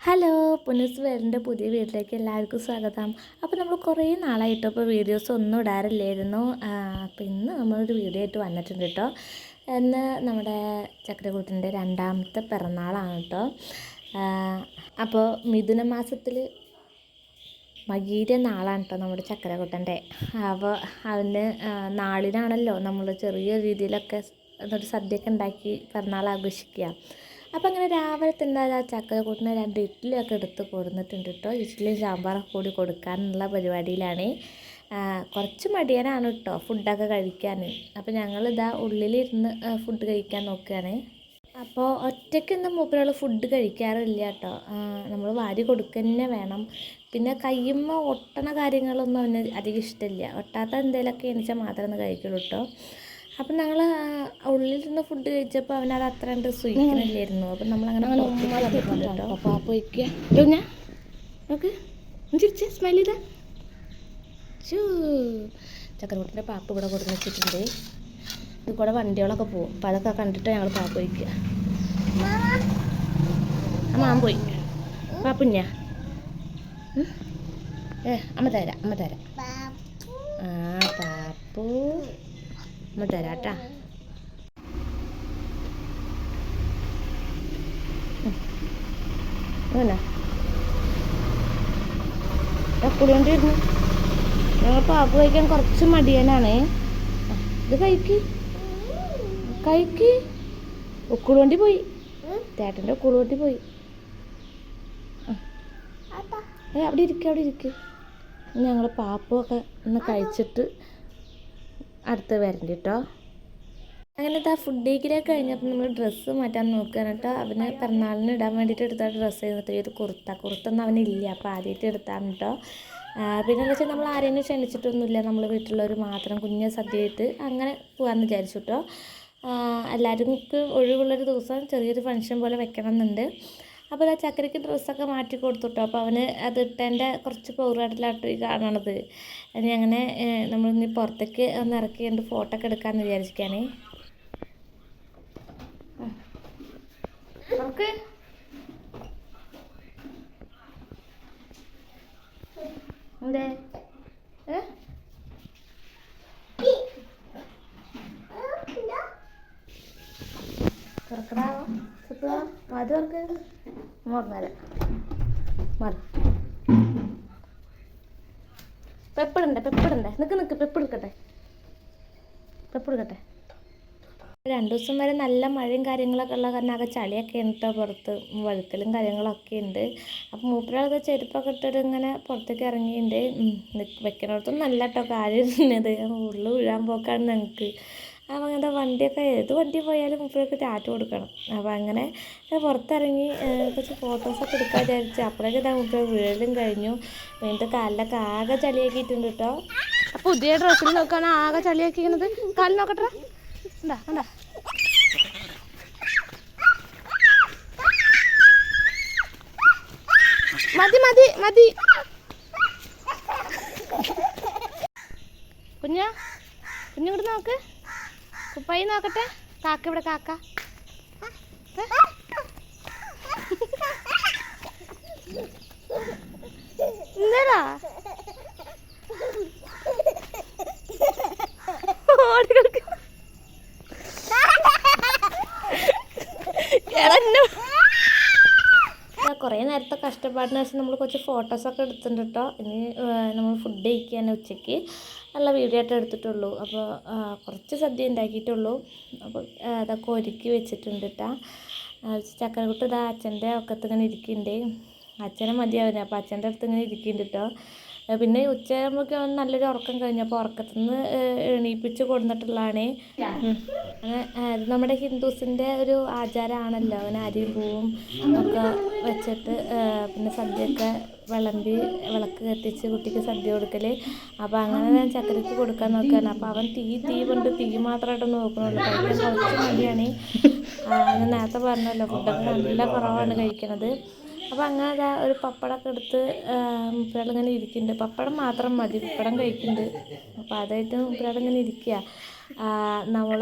Hello പുനസ് വേറിൻ്റെ പുതിയ വീട്ടിലേക്ക് എല്ലാവർക്കും സ്വാഗതം. അപ്പോൾ നമ്മൾ കുറേ നാളായിട്ട് ഇപ്പോൾ വീഡിയോസ് ഒന്നും ഇടാറില്ലായിരുന്നു. അപ്പോൾ ഇന്ന് നമ്മളൊരു വീഡിയോ ആയിട്ട് വന്നിട്ടുണ്ട് കേട്ടോ. ഇന്ന് നമ്മുടെ ചക്രകൂട്ടിൻ്റെ രണ്ടാമത്തെ പിറന്നാളാണ് കേട്ടോ. അപ്പോൾ മിഥുന മാസത്തിൽ മകീര നാളാണ് കേട്ടോ നമ്മുടെ ചക്രകൂട്ടൻ്റെ. അപ്പോൾ അവന് നാളിനാണല്ലോ നമ്മൾ ചെറിയ രീതിയിലൊക്കെ ഒരു സദ്യയൊക്കെ ഉണ്ടാക്കി പിറന്നാൾ ആഘോഷിക്കുക. അപ്പോൾ അങ്ങനെ രാവിലെ തന്നെ ആ ചക്കരക്കൂട്ടിന് 2 ഇഡ്ഡലിയൊക്കെ എടുത്ത് കൊടുത്തിട്ടുണ്ട് കേട്ടോ. ഇഡ്ഡലിയും സാമ്പാറൊക്കെ കൂടി കൊടുക്കാനുള്ള പരിപാടിയിലാണ്. കുറച്ച് മടിയനാണ് കേട്ടോ ഫുഡൊക്കെ കഴിക്കാൻ. അപ്പോൾ ഞങ്ങളിതാ ഉള്ളിലിരുന്ന് ഫുഡ് കഴിക്കാൻ നോക്കുകയാണ്. അപ്പോൾ ഒറ്റയ്ക്കൊന്നും മൂപ്പരാൾ ഫുഡ് കഴിക്കാറില്ല കേട്ടോ. നമ്മൾ വാരി കൊടുക്കുക തന്നെ വേണം. പിന്നെ കയ്യുമ്മ ഒട്ടണ കാര്യങ്ങളൊന്നും അവന് അധികം ഇഷ്ടമില്ല. ഒട്ടാത്ത എന്തെങ്കിലുമൊക്കെ എണിച്ചാൽ മാത്രമേ കഴിക്കുള്ളൂ കേട്ടോ. അപ്പം ഞങ്ങൾ ഉള്ളിൽ നിന്ന് ഫുഡ് കഴിച്ചപ്പോൾ അവനത് അത്ര കണ്ട് സുഖിക്കണില്ലായിരുന്നു. അപ്പം നമ്മളങ്ങനെ കേട്ടോ. പാപ്പ വയ്ക്കുക ഞാൻ നോക്ക് ചിരിച്ച് സ്മെൽ ചെയ്താ ചക്രകൂട്ടിൻ്റെ പാപ്പ ഇവിടെ കൊടുന്ന് വെച്ചിട്ടുണ്ട്. ഇത് കൂടെ വണ്ടികളൊക്കെ പോകും. അപ്പം അതൊക്കെ കണ്ടിട്ട് ഞങ്ങൾ പാപ്പ വയ്ക്കുക. അമ്മ പോയി പാപ്പുഞ്ഞ അമ്മ തരാം പാപ്പു അമ്മ തരാട്ടാ. കുളികൊണ്ടിരുന്നു. ഞങ്ങൾ പാപ്പ് കഴിക്കാൻ കുറച്ച് മടിയനാണ്. ഇത് കഴിക്ക് ഉക്കുളുവണ്ടി പോയി. ചേട്ടൻ്റെ ഉക്കുളുവണ്ടി പോയി. അവിടെ ഇരിക്കുക. ഞങ്ങൾ പാപ്പൊക്കെ ഒന്ന് കഴിച്ചിട്ട് അടുത്ത് വരണ്ട കേട്ടോ. അങ്ങനത്തെ ആ ഫുഡ് കഴിക്കലൊക്കെ കഴിഞ്ഞപ്പോൾ നമ്മൾ ഡ്രസ്സ് മാറ്റാൻ നോക്കുകയാണ് കേട്ടോ. അവന് പിറന്നാളിന് ഇടാൻ വേണ്ടിയിട്ട് എടുത്ത ഡ്രസ്സ് ചെയ്തിട്ട് ഒരു കുർത്തൊന്നും അവനില്ല. അപ്പോൾ ആദ്യമായിട്ട് എടുത്താണ് കേട്ടോ. പിന്നെ എന്താ വെച്ചാൽ നമ്മൾ ആരെയും ക്ഷണിച്ചിട്ടൊന്നുമില്ല. നമ്മൾ വീട്ടിലുള്ളവർ മാത്രം കുഞ്ഞ് സദ്യയായിട്ട് അങ്ങനെ പോകാമെന്ന് വിചാരിച്ചു കേട്ടോ. എല്ലാവർക്കും ഒഴിവുള്ളൊരു ദിവസം ചെറിയൊരു ഫംഗ്ഷൻ പോലെ വെക്കണം എന്നുണ്ട്. അപ്പോൾ ആ ചക്കരയ്ക്ക് ഡ്രസ്സൊക്കെ മാറ്റി കൊടുത്തു കേട്ടോ. അപ്പോൾ അവന് അത് ഇട്ടതിൻ്റെ കുറച്ച് പൗറാട്ടിലാട്ടോ ഈ കാണണത്. ഇനി അങ്ങനെ നമ്മളിനി പുറത്തേക്ക് ഒന്ന് ഇറക്കിയിട്ട് ഫോട്ടോ ഒക്കെ എടുക്കാമെന്ന് വിചാരിച്ചിരിക്കുകയാണ്. നമുക്ക് എന്തേ തുറക്കടാ അത് തുറക്ക് മോർന്നാല മാറി പെപ്പിടണ്ടേ നിക്ക് പെപ്പെടുക്കട്ടെ 2 ദിവസം വരെ നല്ല മഴയും കാര്യങ്ങളൊക്കെ ഉള്ള കാരണം ആകെ ചളിയൊക്കെ ഉണ്ട് കേട്ടോ. പുറത്ത് വഴുക്കലും കാര്യങ്ങളൊക്കെ ഉണ്ട്. അപ്പോൾ മൂപ്പരാളൊക്കെ ചെരുപ്പൊക്കെ ഇട്ടിട്ട് ഇങ്ങനെ പുറത്തേക്ക് ഇറങ്ങിയിട്ടുണ്ട്. വെക്കണോടത്തൊന്നും നല്ല കേട്ടോ കാര്യം ഇരുന്നത്. ഉള്ളിൽ വീഴാൻ പോക്കാണ് ഞങ്ങൾക്ക്. അപ്പോൾ അങ്ങനത്തെ വണ്ടിയൊക്കെ ഏത് വണ്ടി പോയാലും മൂപ്പർക്ക് ടാറ്റ കൊടുക്കണം. അപ്പോൾ അങ്ങനെ പുറത്തിറങ്ങി കുറച്ച് ഫോട്ടോസൊക്കെ എടുക്കാൻ വിചാരിച്ചു. അപ്പോഴേക്കും ഇതാ മൂപ്പർ വീഴലും കഴിഞ്ഞു. വീണ്ടും കാലിലൊക്കെ ആകെ ചളിയാക്കിയിട്ടുണ്ട് കേട്ടോ. അപ്പോൾ പുതിയ ഡ്രസ്സിൽ നോക്കുകയാണ് ആകെ ചളിയാക്കിയിരിക്കുന്നത്. കാലിൽ നോക്കട്ടെ കണ്ടാ മതി കുഞ്ഞിങ്ങോട്ട് നോക്ക്. കുപ്പായി നോക്കട്ടെ. കാക്ക ഇവിടെ കാക്ക എന്താ കുറേ നേരത്തെ കഷ്ടപ്പാടിന് ശേഷം നമ്മൾ കുറച്ച് ഫോട്ടോസൊക്കെ എടുത്തിട്ടുണ്ട് കേട്ടോ. ഇനി നമ്മൾ ഫുഡ് കഴിക്കാൻ ഉച്ചയ്ക്ക് നല്ല വീഡിയോ ആയിട്ട് എടുത്തിട്ടുള്ളൂ. അപ്പോൾ കുറച്ച് സദ്യ ഉണ്ടാക്കിയിട്ടുള്ളൂ. അപ്പോൾ അതൊക്കെ ഒരുക്കി വെച്ചിട്ടുണ്ട് കേട്ടോ. ചക്കരക്കുട്ടി ഇതാ അച്ഛൻ്റെ ഒക്കത്ത് ഇങ്ങനെ ഇരിക്കുന്നുണ്ട്. അച്ഛനെ മതിയാവുന്നത്. അപ്പോൾ അച്ഛൻ്റെ അടുത്ത് ഇങ്ങനെ ഇരിക്കുന്നുണ്ട് കേട്ടോ. പിന്നെ ഉച്ചയാകുമ്പോഴേക്കും അവൻ നല്ലൊരു ഉറക്കം കഴിഞ്ഞപ്പോൾ ഉറക്കത്തിൽ നിന്ന് എണീപ്പിച്ച് കൊടുത്തിട്ടുള്ളതാണ്. ഇത് നമ്മുടെ ഹിന്ദുസിൻ്റെ ഒരു ആചാരമാണല്ലോ. അവന് അരിയും പൂവും ഒക്കെ വെച്ചിട്ട് പിന്നെ സദ്യയൊക്കെ വിളമ്പി വിളക്ക് കത്തിച്ച് കുട്ടിക്ക് സദ്യ കൊടുക്കൽ. അപ്പോൾ അങ്ങനെ ഞാൻ ചക്കരയ്ക്ക് കൊടുക്കാൻ നോക്കുകയാണ്. അപ്പോൾ അവൻ തീ കൊണ്ട് തീ മാത്രമായിട്ട് നോക്കണുള്ളൂ. കഴിക്കാൻ കുറച്ച് മടിയാണ്. ഞാൻ നേരത്തെ പറഞ്ഞല്ലോ ഫുഡൊക്കെ നല്ല കുറവാണ് കഴിക്കണത്. അപ്പോൾ അങ്ങനെ അതാ ഒരു പപ്പടമൊക്കെ എടുത്ത് മുപ്പരാളിങ്ങനെ ഇരിക്കുന്നുണ്ട്. പപ്പടം മാത്രം മതി, പപ്പടം കഴിക്കുന്നുണ്ട്. അപ്പോൾ അതായിട്ട് മുപ്പരാളിങ്ങനെ ഇരിക്കുക. നമ്മൾ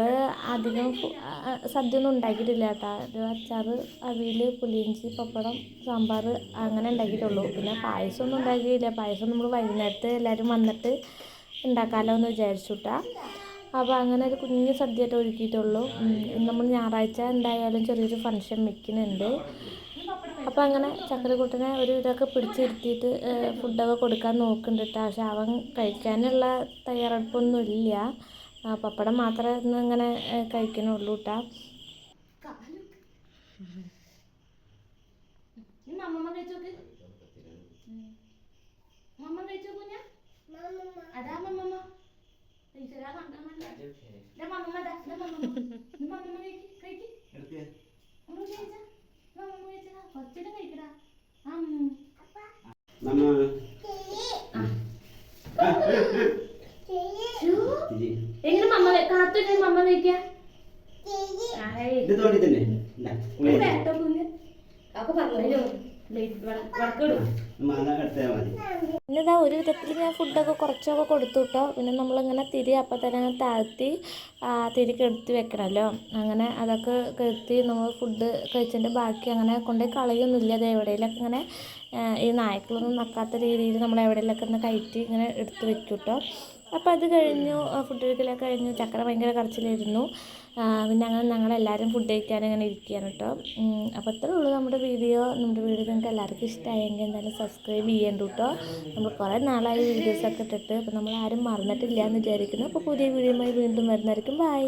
അധികം സദ്യ ഒന്നും ഉണ്ടാക്കിയിട്ടില്ല കേട്ടോ. ഒരു അച്ചാർ, അവിയൽ, പുളിയിഞ്ചി, പപ്പടം, സാമ്പാർ അങ്ങനെ ഉണ്ടാക്കിയിട്ടുള്ളൂ. പിന്നെ പായസം ഒന്നും ഉണ്ടാക്കിയില്ല. പായസം നമ്മൾ വൈകുന്നേരത്ത് എല്ലാവരും വന്നിട്ട് ഉണ്ടാക്കാമല്ലോ എന്ന് വിചാരിച്ചു കേട്ടോ. അപ്പോൾ അങ്ങനെ ഒരു കുഞ്ഞു സദ്യയായിട്ട് ഒരുക്കിയിട്ടുള്ളൂ. നമ്മൾ ഞായറാഴ്ച എന്തായാലും ചെറിയൊരു ഫംഗ്ഷൻ വെക്കുന്നുണ്ട്. അപ്പോൾ അങ്ങനെ ചക്കരക്കുട്ടനെ ഒരു ഇതൊക്കെ പിടിച്ചിരുത്തിയിട്ട് ഫുഡൊക്കെ കൊടുക്കാൻ നോക്കുന്നുണ്ട് കേട്ടോ. പക്ഷെ അവൻ കഴിക്കാനുള്ള തയ്യാറെടുപ്പൊന്നും ഇല്ല. പപ്പടം മാത്രമേ ഇന്ന് ഇങ്ങനെ കഴിക്കണുള്ളൂ കേട്ടോ. എങ്ങനെ മമ്മ കാത്തു മമ്മ കഴിക്കാ പിന്നെതാ ഒരു വിധത്തിൽ ഞാൻ ഫുഡൊക്കെ കുറച്ചൊക്കെ കൊടുത്തു കേട്ടോ. പിന്നെ നമ്മളിങ്ങനെ തിരി അപ്പം തന്നെ താഴ്ത്തി തിരി കെടുത്തി വെക്കണമല്ലോ. അങ്ങനെ അതൊക്കെ കെടുത്തി നമ്മൾ ഫുഡ് കഴിച്ചതിൻ്റെ ബാക്കി അങ്ങനെ കൊണ്ടുപോയി കളയൊന്നുമില്ല. അത് എവിടെയെങ്കിലൊക്കെ ഇങ്ങനെ ഈ നായ്ക്കളൊന്നും നക്കാത്ത രീതിയിൽ നമ്മൾ എവിടെയെങ്കിലൊക്കെ ഒന്ന് കയറ്റി ഇങ്ങനെ എടുത്ത് വെക്കും കേട്ടോ. അപ്പോൾ അത് കഴിഞ്ഞു, ഫുഡ് കഴിക്കലൊക്കെ കഴിഞ്ഞു. ചക്കര ഭയങ്കര കരച്ചിലായിരുന്നു. പിന്നെ അങ്ങനെ ഞങ്ങളെല്ലാവരും ഫുഡ് കഴിക്കാൻ ഇങ്ങനെ ഇരിക്കുകയാണ് കേട്ടോ. അപ്പോൾ അത്രേ ഉള്ളൂ നമ്മുടെ വീഡിയോ നിങ്ങൾക്ക് എല്ലാവർക്കും ഇഷ്ടമായെങ്കിൽ എന്തായാലും സബ്സ്ക്രൈബ് ചെയ്യേണ്ട കേട്ടോ. നമ്മൾ കുറേ നാളായി വീഡിയോസൊക്കെ ഇട്ടിട്ട്. അപ്പോൾ നമ്മൾ ആരും മറന്നിട്ടില്ല എന്ന് വിചാരിക്കുന്നു. അപ്പോൾ പുതിയ വീഡിയോയുമായി വീണ്ടും വരുന്നതായിരിക്കും. ബൈ.